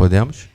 Podemos?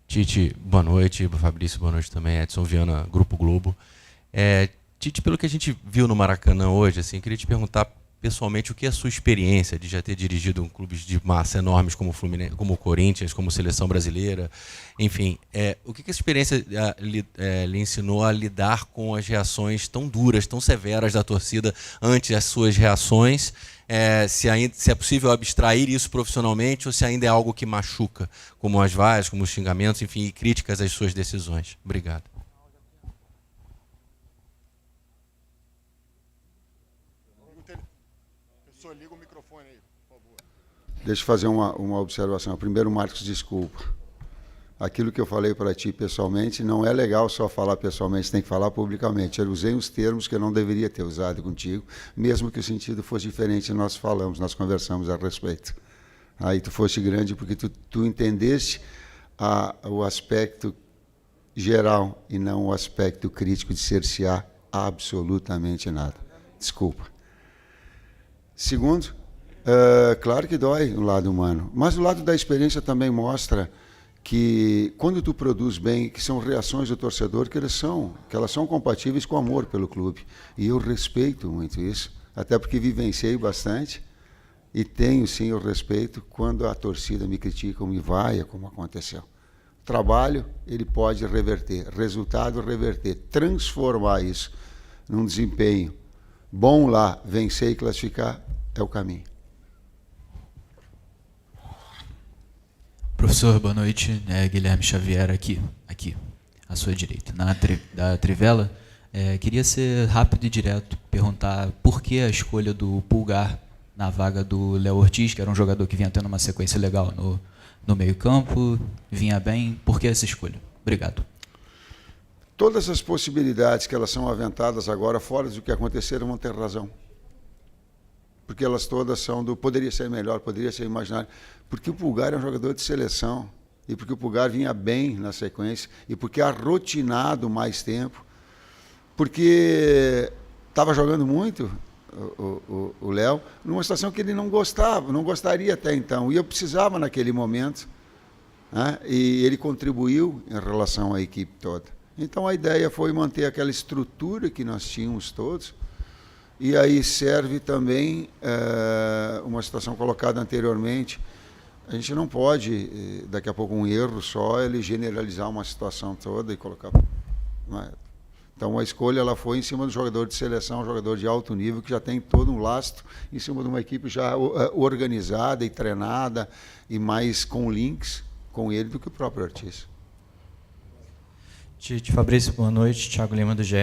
Tite, boa noite. Fabrício, boa noite também. Edson Viana, Grupo Globo. Tite, pelo que a gente viu no Maracanã hoje, assim, queria te perguntar pessoalmente o que é a sua experiência de já ter dirigido clubes de massa enormes como o Fluminense, como o Corinthians, como Seleção Brasileira, enfim, o que essa experiência lhe ensinou a lidar com as reações tão duras, tão severas da torcida ante as suas reações? Se é possível abstrair isso profissionalmente ou se ainda é algo que machuca, como as vaias, como os xingamentos, enfim, e críticas às suas decisões. Obrigado. Liga o microfone aí, por favor. Deixa eu fazer uma observação. Primeiro, Marcos, desculpa. Aquilo que eu falei para ti pessoalmente, não é legal só falar pessoalmente, tem que falar publicamente. Eu usei uns termos que eu não deveria ter usado contigo, mesmo que o sentido fosse diferente, nós conversamos a respeito. Aí tu foste grande porque tu entendeste o aspecto geral e não o aspecto crítico de cercear absolutamente nada. Desculpa. Segundo, claro que dói o lado humano, mas o lado da experiência também mostra que quando tu produz bem, que são reações do torcedor que elas são compatíveis com o amor pelo clube. E eu respeito muito isso, até porque vivenciei bastante e tenho sim o respeito quando a torcida me critica ou me vaia, como aconteceu. Trabalho, ele pode reverter, resultado reverter, transformar isso num desempenho bom lá, vencer e classificar é o caminho. Professor, boa noite. Guilherme Xavier aqui, à sua direita, da Trivela. Queria ser rápido e direto, perguntar por que a escolha do Pulgar na vaga do Léo Ortiz, que era um jogador que vinha tendo uma sequência legal no meio-campo, vinha bem. Por que essa escolha? Obrigado. Todas as possibilidades que elas são aventadas agora, fora do que aconteceram, vão ter razão. Porque elas todas são do poderia ser melhor, poderia ser imaginário. Porque o Pulgar é um jogador de seleção, e porque o Pulgar vinha bem na sequência, e porque é rotinado mais tempo, porque estava jogando muito o Léo, numa situação que ele não gostaria até então, e eu precisava naquele momento, né? E ele contribuiu em relação à equipe toda. Então a ideia foi manter aquela estrutura que nós tínhamos todos, e aí serve também uma situação colocada anteriormente. A gente não pode, daqui a pouco, um erro só, ele generalizar uma situação toda e colocar... Então a escolha ela foi em cima do jogador de seleção, um jogador de alto nível, que já tem todo um lastro, em cima de uma equipe já organizada e treinada, e mais com links com ele do que o próprio Ortiz. Tite, Fabrício, boa noite. Thiago Lima, do GE.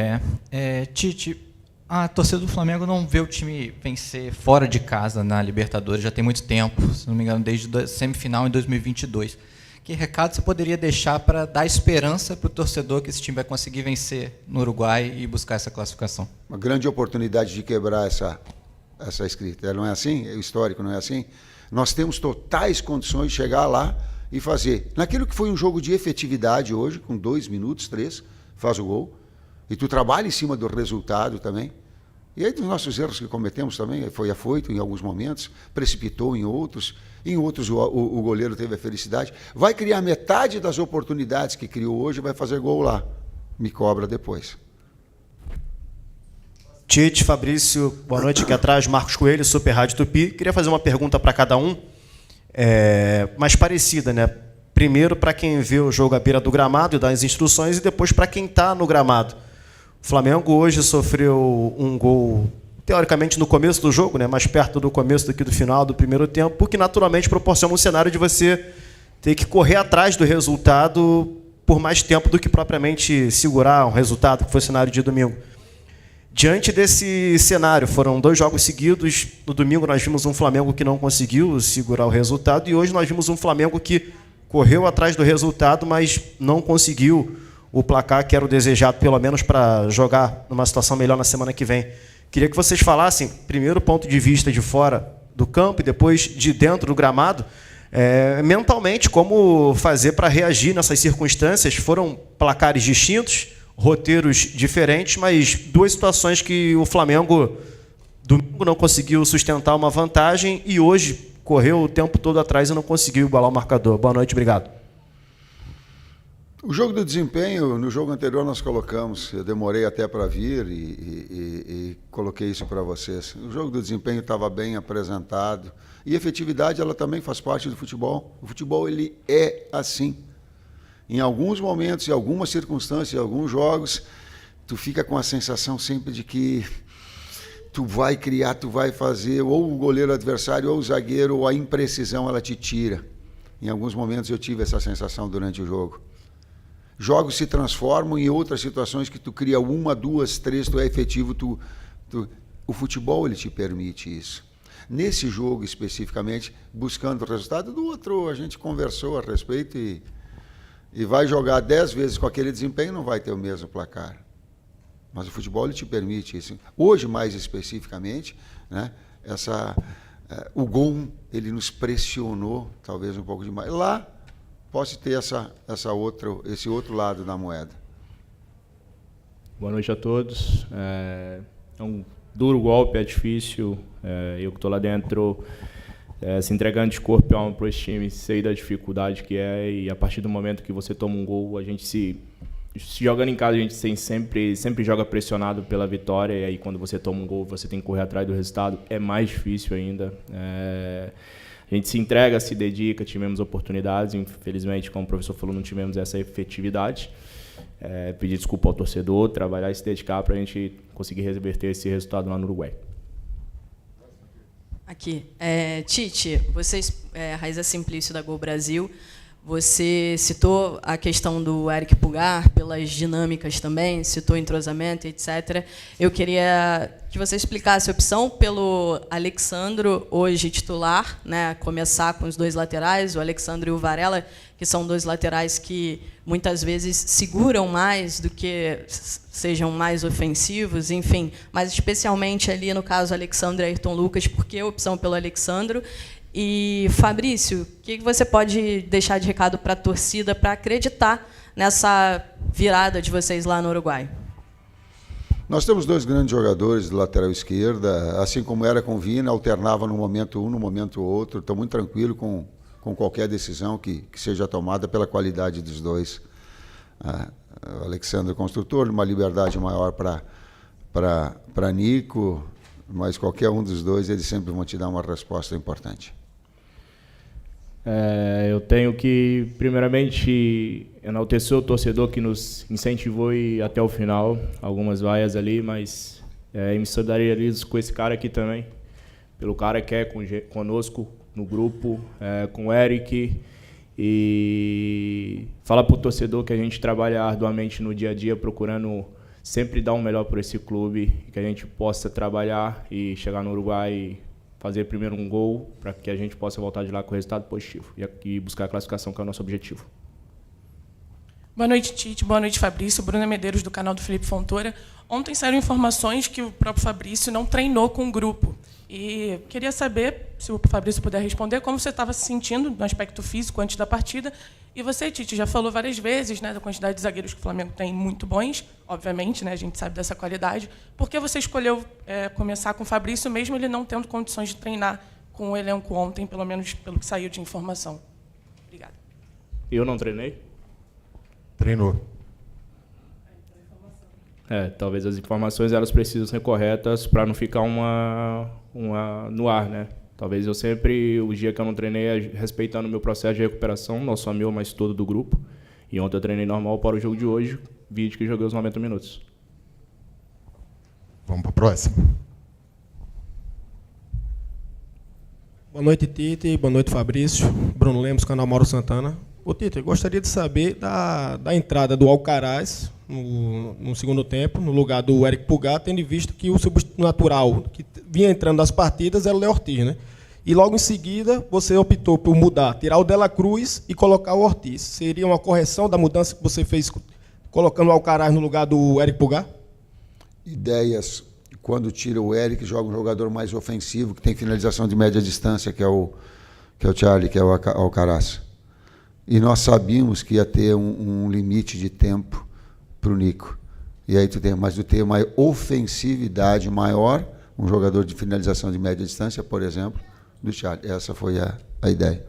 Tite, a torcida do Flamengo não vê o time vencer fora de casa na Libertadores já tem muito tempo, se não me engano, desde a semifinal em 2022. Que recado você poderia deixar para dar esperança para o torcedor que esse time vai conseguir vencer no Uruguai e buscar essa classificação? Uma grande oportunidade de quebrar essa escrita. Não é assim? O histórico não é assim? Nós temos totais condições de chegar lá e fazer. Naquilo que foi um jogo de efetividade hoje, com 2 minutos, 3, faz o gol. E tu trabalha em cima do resultado também. E aí dos nossos erros que cometemos também, foi afoito em alguns momentos, precipitou em outros o goleiro teve a felicidade. Vai criar metade das oportunidades que criou hoje, vai fazer gol lá. Me cobra depois. Tite, Fabrício, boa noite. Aqui atrás, Marcos Coelho, Super Rádio Tupi. Queria fazer uma pergunta para cada um, mais parecida, né? Primeiro, para quem vê o jogo à beira do gramado e dá as instruções, e depois para quem está no gramado. O Flamengo hoje sofreu um gol, teoricamente, no começo do jogo, né? Mais perto do começo do que do final do primeiro tempo, o que naturalmente proporciona um cenário de você ter que correr atrás do resultado por mais tempo do que propriamente segurar um resultado, que foi o cenário de domingo. Diante desse cenário, foram 2 jogos seguidos. No domingo nós vimos um Flamengo que não conseguiu segurar o resultado, e hoje nós vimos um Flamengo que correu atrás do resultado, mas não conseguiu o placar que era o desejado, pelo menos para jogar numa situação melhor na semana que vem. Queria que vocês falassem, primeiro, ponto de vista de fora do campo e depois de dentro do gramado, mentalmente, como fazer para reagir nessas circunstâncias. Foram placares distintos, roteiros diferentes, mas 2 situações que o Flamengo, domingo, não conseguiu sustentar uma vantagem e hoje correu o tempo todo atrás e não conseguiu igualar o marcador. Boa noite, obrigado. O jogo do desempenho, no jogo anterior nós colocamos, eu demorei até para vir e coloquei isso para vocês. O jogo do desempenho estava bem apresentado e efetividade ela também faz parte do futebol. O futebol ele é assim. Em alguns momentos, em algumas circunstâncias, em alguns jogos, tu fica com a sensação sempre de que tu vai criar, tu vai fazer, ou o goleiro adversário, ou o zagueiro, ou a imprecisão ela te tira. Em alguns momentos eu tive essa sensação durante o jogo. Jogos se transformam em outras situações que tu cria 1, 2, 3, tu é efetivo, o futebol ele te permite isso. Nesse jogo especificamente, buscando o resultado do outro, a gente conversou a respeito e vai jogar 10 vezes com aquele desempenho, não vai ter o mesmo placar. Mas o futebol ele te permite isso. Hoje, mais especificamente, né, o gol ele nos pressionou talvez um pouco demais. Lá posso ter esse outro lado da moeda. Boa noite a todos. É um duro golpe, é difícil. Eu que estou lá dentro, se entregando de corpo e alma para esse time, sei da dificuldade que é, e a partir do momento que você toma um gol, a gente se jogando em casa, a gente sempre joga pressionado pela vitória, e aí quando você toma um gol, você tem que correr atrás do resultado, é mais difícil ainda. A gente se entrega, se dedica, tivemos oportunidades, infelizmente, como o professor falou, não tivemos essa efetividade. Pedir desculpa ao torcedor, trabalhar e se dedicar para a gente conseguir reverter esse resultado lá no Uruguai. Aqui. Tite, vocês, Raiza Simplício da Gol Brasil, você citou a questão do Eric Pulgar, pelas dinâmicas também, citou entrosamento, etc. Eu queria que você explicasse a opção pelo Alexandro, hoje titular, né, começar com os 2 laterais, o Alexandro e o Varela, que são 2 laterais que muitas vezes seguram mais do que sejam mais ofensivos, enfim, mas especialmente ali no caso Alexandro e Ayrton Lucas, por que a opção pelo Alexandro? E, Fabrício, o que você pode deixar de recado para a torcida para acreditar nessa virada de vocês lá no Uruguai? Nós temos 2 grandes jogadores de lateral esquerda, assim como era com o Vina, alternava no momento um, no momento outro. Estou muito tranquilo com qualquer decisão que seja tomada pela qualidade dos 2. O Alexandre Construtor, uma liberdade maior para Nico, mas qualquer um dos 2, eles sempre vão te dar uma resposta importante. Eu tenho que, primeiramente, enaltecer o torcedor que nos incentivou e até o final, algumas vaias ali, mas me solidarizo com esse cara aqui também, pelo cara que é conosco no grupo, com o Eric, e falar para o torcedor que a gente trabalha arduamente no dia a dia, procurando sempre dar o melhor por esse clube, que a gente possa trabalhar e chegar no Uruguai e fazer primeiro um gol, para que a gente possa voltar de lá com resultado positivo e buscar a classificação, que é o nosso objetivo. Boa noite, Tite. Boa noite, Fabrício. Bruna Medeiros, do canal do Felipe Fontoura. Ontem saíram informações que o próprio Fabrício não treinou com o grupo. E queria saber, se o Fabrício puder responder, como você estava se sentindo no aspecto físico antes da partida. E você, Tite, já falou várias vezes, né, da quantidade de zagueiros que o Flamengo tem, muito bons, obviamente, né, a gente sabe dessa qualidade. Por que você escolheu começar com o Fabrício, mesmo ele não tendo condições de treinar com o elenco ontem, pelo menos pelo que saiu de informação? Obrigada. Eu não treinei? Treinou. Talvez as informações elas precisam ser corretas para não ficar uma no ar, né? Talvez eu sempre, o dia que eu não treinei, respeitando o meu processo de recuperação, não só meu, mas todo do grupo. E ontem eu treinei normal para o jogo de hoje, vídeo que joguei os 90 minutos. Vamos para a próxima. Boa noite, Tite. Boa noite, Fabrício. Bruno Lemos, canal Mauro Santana. Ô, Tite, eu gostaria de saber da entrada do Alcaraz no segundo tempo, no lugar do Eric Pulgar, tendo em vista que o substituto natural que vinha entrando nas partidas era o Léo Ortiz, né? E logo em seguida você optou por mudar, tirar o Dela Cruz e colocar o Ortiz. Seria uma correção da mudança que você fez colocando o Alcaraz no lugar do Eric Pulgar? Ideias, quando tira o Eric, joga um jogador mais ofensivo, que tem finalização de média distância, que é o Charlie, que é o Alcaraz. E nós sabíamos que ia ter um limite de tempo para o Nico. E aí tu tem uma ofensividade maior, um jogador de finalização de média distância, por exemplo, do Charlie. Essa foi a ideia.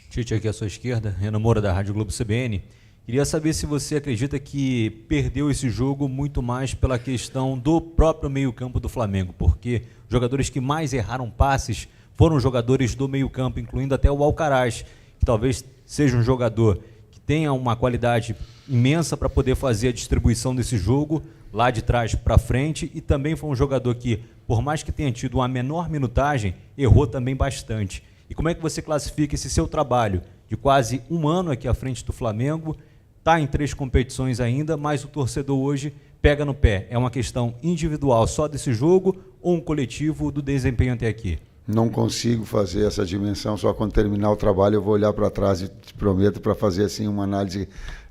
Tite, aqui à sua esquerda, Renan Moura, da Rádio Globo CBN. Queria saber se você acredita que perdeu esse jogo muito mais pela questão do próprio meio-campo do Flamengo, porque os jogadores que mais erraram passes foram jogadores do meio-campo, incluindo até o Alcaraz, que talvez seja um jogador que tenha uma qualidade imensa para poder fazer a distribuição desse jogo lá de trás para frente, e também foi um jogador que, por mais que tenha tido uma menor minutagem, errou também bastante. E como é que você classifica esse seu trabalho de quase um ano aqui à frente do Flamengo? Está em 3 competições ainda, mas o torcedor hoje pega no pé. É uma questão individual só desse jogo ou um coletivo do desempenho até aqui? Não consigo fazer essa dimensão, só quando terminar o trabalho eu vou olhar para trás e te prometo para fazer assim uma análise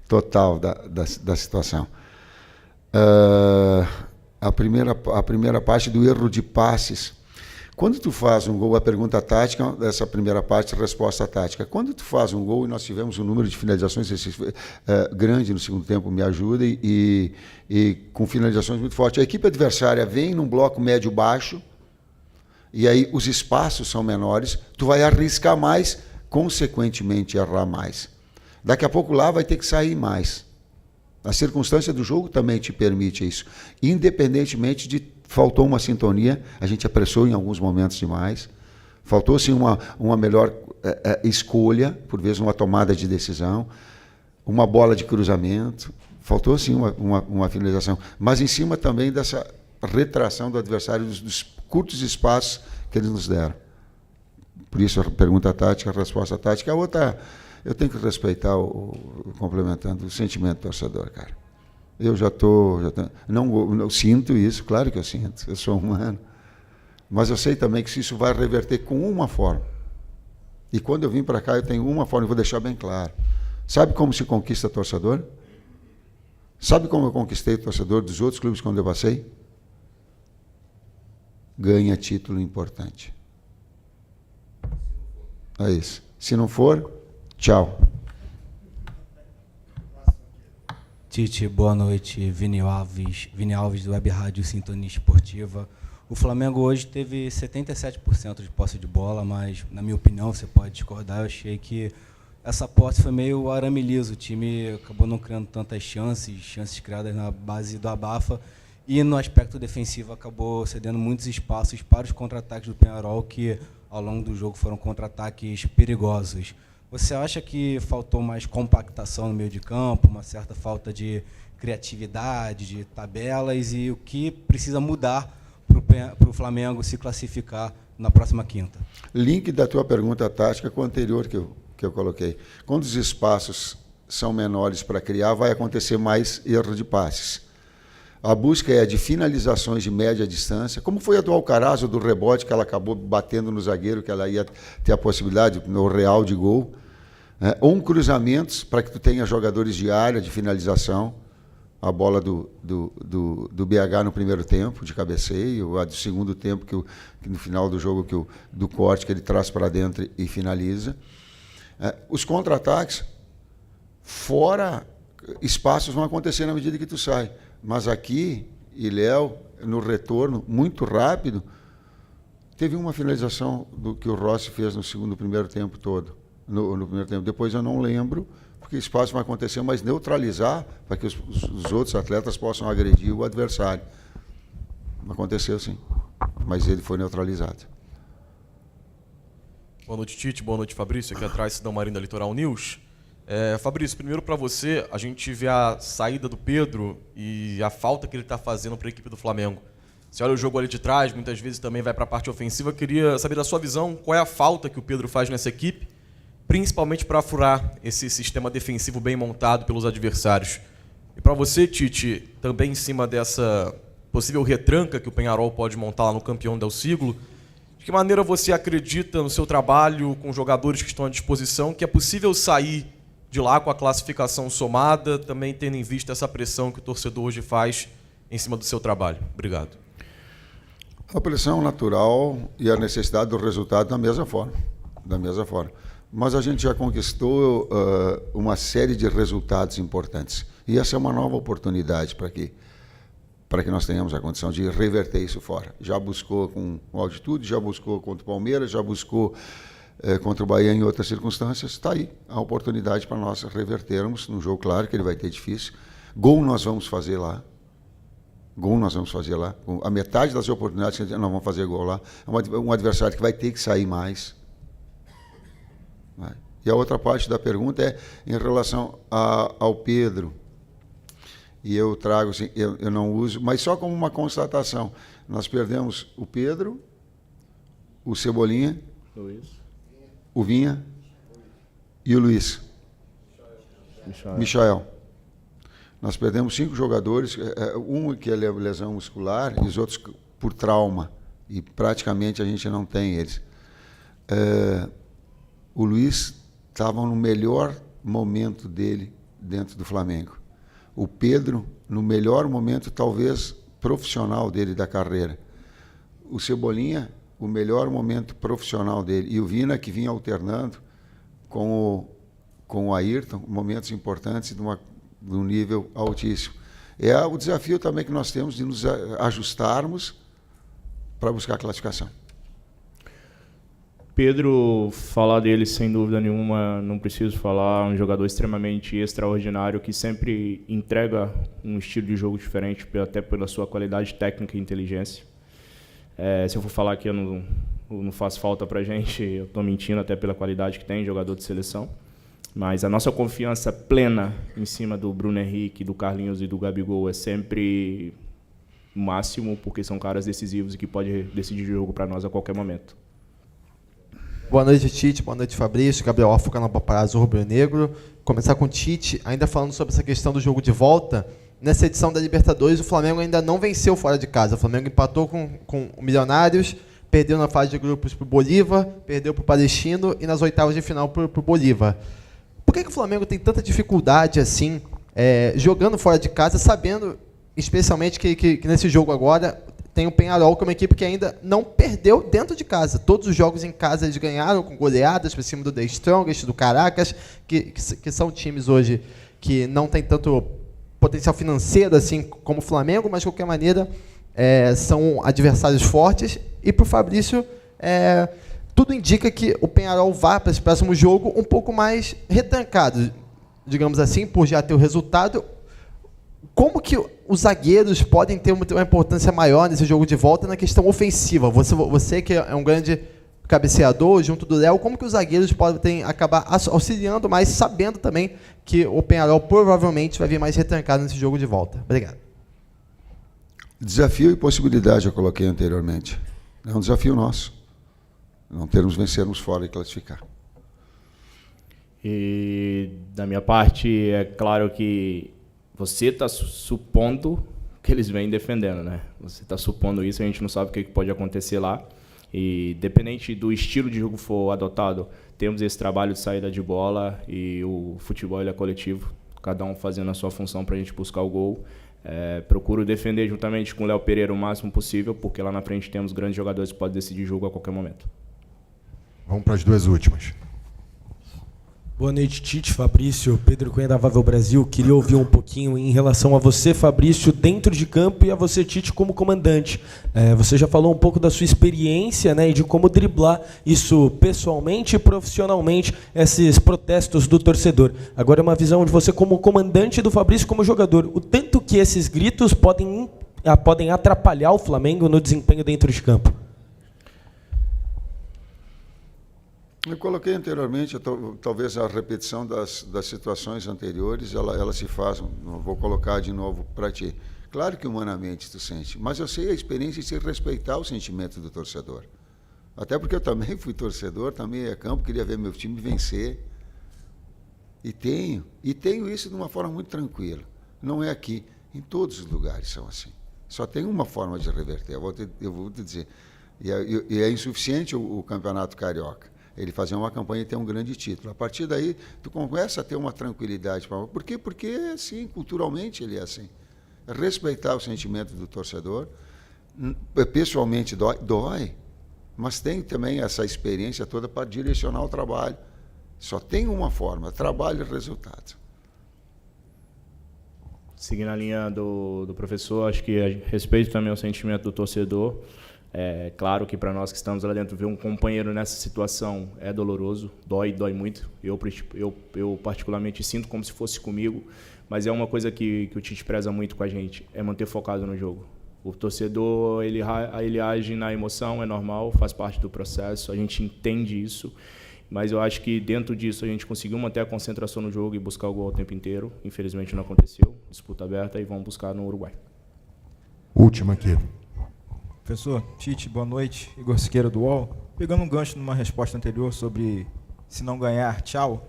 total da situação. A primeira parte do erro de passes. Quando tu faz um gol, a pergunta tática, dessa primeira parte, a resposta tática. Quando tu faz um gol, e nós tivemos um número de finalizações grande no segundo tempo, me ajuda, e com finalizações muito fortes. A equipe adversária vem num bloco médio-baixo, e aí os espaços são menores, tu vai arriscar mais, consequentemente errar mais. Daqui a pouco lá vai ter que sair mais. A circunstância do jogo também te permite isso. Independentemente de faltou uma sintonia, a gente apressou em alguns momentos demais, faltou sim uma melhor escolha, por vezes uma tomada de decisão, uma bola de cruzamento, faltou sim uma finalização, mas em cima também dessa retração do adversário, dos curtos espaços que eles nos deram. Por isso a pergunta tática, a resposta tática. A outra, eu tenho que respeitar, complementando, o sentimento do torcedor, cara. Eu não sinto isso, claro que eu sinto, eu sou humano, mas eu sei também que isso vai reverter com uma forma. E quando eu vim para cá, eu tenho uma forma, e vou deixar bem claro. Sabe como se conquista torcedor? Sabe como eu conquistei o torcedor dos outros clubes quando eu passei? Ganha título importante. É isso. Se não for, tchau. Tite, boa noite. Vini Alves do Web Rádio Sintonia Esportiva. O Flamengo hoje teve 77% de posse de bola, mas, na minha opinião, você pode discordar, eu achei que essa posse foi meio arame liso. O time acabou não criando tantas chances criadas na base do abafa, e no aspecto defensivo acabou cedendo muitos espaços para os contra-ataques do Peñarol, que ao longo do jogo foram contra-ataques perigosos. Você acha que faltou mais compactação no meio de campo, uma certa falta de criatividade, de tabelas, e o que precisa mudar para o Flamengo se classificar na próxima quinta? Link da tua pergunta tática com o anterior que eu coloquei. Quando os espaços são menores para criar, vai acontecer mais erro de passes. A busca é de finalizações de média distância, como foi a do Alcaraz, ou do rebote, que ela acabou batendo no zagueiro, que ela ia ter a possibilidade, no real, de gol. Ou um cruzamentos, para que tu tenha jogadores de área, de finalização. A bola do BH no primeiro tempo, de cabeceio, a do segundo tempo, que no final do jogo, do corte, que ele traz para dentro e finaliza. Os contra-ataques, fora espaços, vão acontecer na medida que tu sai. Mas aqui, e Léo, no retorno, muito rápido, teve uma finalização que o Rossi fez no primeiro tempo todo. No primeiro tempo. Depois eu não lembro, porque espaço vai acontecer, mas neutralizar para que os outros atletas possam agredir o adversário. Aconteceu sim, mas ele foi neutralizado. Boa noite, Tite. Boa noite, Fabrício. Aqui atrás, Cidão Marinho da Litoral News. Fabrício, primeiro para você, a gente vê a saída do Pedro e a falta que ele está fazendo para a equipe do Flamengo. Você olha o jogo ali de trás, muitas vezes também vai para a parte ofensiva. Queria saber da sua visão, qual é a falta que o Pedro faz nessa equipe, principalmente para furar esse sistema defensivo bem montado pelos adversários. E para você, Tite, também em cima dessa possível retranca que o Peñarol pode montar lá no Campeão del Siglo, de que maneira você acredita no seu trabalho com jogadores que estão à disposição, que é possível sair de lá com a classificação somada, também tendo em vista essa pressão que o torcedor hoje faz em cima do seu trabalho? Obrigado. A pressão natural e a necessidade do resultado da mesma forma. Mas a gente já conquistou uma série de resultados importantes. E essa é uma nova oportunidade para que nós tenhamos a condição de reverter isso fora. Já buscou com o Altitude, já buscou contra o Palmeiras, já buscou contra o Bahia em outras circunstâncias. Está aí a oportunidade para nós revertermos num jogo, claro que ele vai ter difícil. Gol nós vamos fazer lá. A metade das oportunidades que nós vamos fazer gol lá. É um adversário que vai ter que sair mais. E a outra parte da pergunta é em relação ao Pedro. E eu trago, assim, eu não uso, mas só como uma constatação. Nós perdemos o Pedro, o Cebolinha, Luiz. O Vinha e o Luiz. Michael. Nós perdemos 5 jogadores, um que é lesão muscular e os outros por trauma. E praticamente a gente não tem eles. O Luiz estava no melhor momento dele dentro do Flamengo. O Pedro, no melhor momento, talvez, profissional dele da carreira. O Cebolinha, o melhor momento profissional dele. E o Vina, que vinha alternando com o Ayrton, momentos importantes de um nível altíssimo. É o desafio também que nós temos de nos ajustarmos para buscar a classificação. Pedro, falar dele sem dúvida nenhuma, não preciso falar, um jogador extremamente extraordinário que sempre entrega um estilo de jogo diferente, até pela sua qualidade técnica e inteligência. Se eu for falar que eu não faço falta para a gente, eu estou mentindo até pela qualidade que tem, jogador de seleção. Mas a nossa confiança plena em cima do Bruno Henrique, do Carlinhos e do Gabigol é sempre o máximo, porque são caras decisivos e que podem decidir o jogo para nós a qualquer momento. Boa noite, Tite. Boa noite, Fabrício. Gabriel Alfa, canal Paparazzo Rubro Negro. Começar com o Tite, ainda falando sobre essa questão do jogo de volta. Nessa edição da Libertadores, o Flamengo ainda não venceu fora de casa. O Flamengo empatou com o Milionários, perdeu na fase de grupos para o Bolívar, perdeu para o Palestino e nas oitavas de final para o Bolívar. Por que o Flamengo tem tanta dificuldade assim, jogando fora de casa, sabendo especialmente que nesse jogo agora tem o Peñarol, que é uma equipe que ainda não perdeu dentro de casa. Todos os jogos em casa eles ganharam com goleadas para cima do The Strongest, do Caracas, que são times hoje que não tem tanto potencial financeiro assim como o Flamengo, mas de qualquer maneira são adversários fortes. E para o Fabrício, tudo indica que o Peñarol vá para esse próximo jogo um pouco mais retrancado, digamos assim, por já ter o resultado. Como que os zagueiros podem ter uma importância maior nesse jogo de volta na questão ofensiva? Você que é um grande cabeceador junto do Léo, como que os zagueiros podem acabar auxiliando mais, sabendo também que o Peñarol provavelmente vai vir mais retrancado nesse jogo de volta? Obrigado. Desafio e possibilidade eu coloquei anteriormente. É um desafio nosso. Não vencermos fora e classificar. E da minha parte, é claro que você está supondo que eles vêm defendendo, né? Você está supondo isso, a gente não sabe o que pode acontecer lá. E, dependente do estilo de jogo for adotado, temos esse trabalho de saída de bola e o futebol ele é coletivo, cada um fazendo a sua função para a gente buscar o gol. Procuro defender juntamente com o Léo Pereira o máximo possível, porque lá na frente temos grandes jogadores que podem decidir o jogo a qualquer momento. Vamos para as 2 últimas. Boa noite, Tite, Fabrício, Pedro Cunha da Vável Brasil. Queria ouvir um pouquinho em relação a você, Fabrício, dentro de campo e a você, Tite, como comandante. Você já falou um pouco da sua experiência, né, e de como driblar isso pessoalmente e profissionalmente, esses protestos do torcedor. Agora, uma visão de você como comandante do Fabrício como jogador. O tanto que esses gritos podem atrapalhar o Flamengo no desempenho dentro de campo. Eu coloquei anteriormente, talvez a repetição das situações anteriores, ela se faz, não vou colocar de novo para ti. Claro que humanamente tu sente, mas eu sei a experiência de se respeitar o sentimento do torcedor. Até porque eu também fui torcedor, também ia a campo, queria ver meu time vencer. E tenho isso de uma forma muito tranquila. Não é aqui, em todos os lugares são assim. Só tem uma forma de reverter, eu vou te dizer. E é insuficiente o Campeonato Carioca. Ele fazer uma campanha e ter um grande título. A partir daí, tu começa a ter uma tranquilidade. Por quê? Porque, assim, culturalmente ele é assim. Respeitar o sentimento do torcedor. Pessoalmente dói, mas tem também essa experiência toda para direcionar o trabalho. Só tem uma forma, trabalho e resultado. Seguindo a linha do professor, acho que respeito também o sentimento do torcedor. É claro que para nós que estamos lá dentro, ver um companheiro nessa situação é doloroso, dói muito. Eu particularmente sinto como se fosse comigo, mas é uma coisa que o Tite preza muito com a gente, é manter focado no jogo. O torcedor, ele age na emoção, é normal, faz parte do processo, a gente entende isso, mas eu acho que dentro disso a gente conseguiu manter a concentração no jogo e buscar o gol o tempo inteiro. Infelizmente não aconteceu, disputa aberta e vamos buscar no Uruguai. Última aqui. Professor Tite, boa noite. Igor Siqueira do UOL. Pegando um gancho numa resposta anterior sobre se não ganhar, tchau.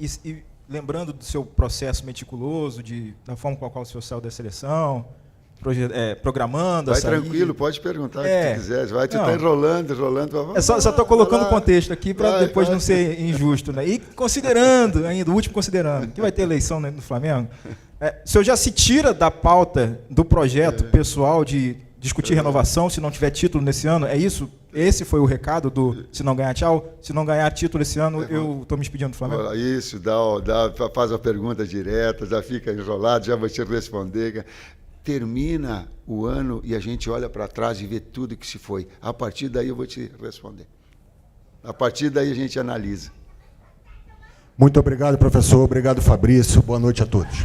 E lembrando do seu processo meticuloso, da forma com a qual o senhor saiu da seleção, programando a saída. Vai tranquilo, pode perguntar o que tu quiser. Tu está enrolando. Só estou colocando o contexto aqui para depois não ser injusto. Né? E considerando, ainda o último considerando, que vai ter eleição no Flamengo, o senhor já se tira da pauta do projeto pessoal de discutir renovação se não tiver título nesse ano? É isso? Esse foi o recado do se não ganhar, tchau? Se não ganhar título esse ano, eu estou me despedindo do Flamengo? Isso, faz a pergunta direta, já fica enrolado, já vou te responder. Termina o ano e a gente olha para trás e vê tudo que se foi. A partir daí eu vou te responder. A partir daí a gente analisa. Muito obrigado, professor. Obrigado, Fabrício. Boa noite a todos.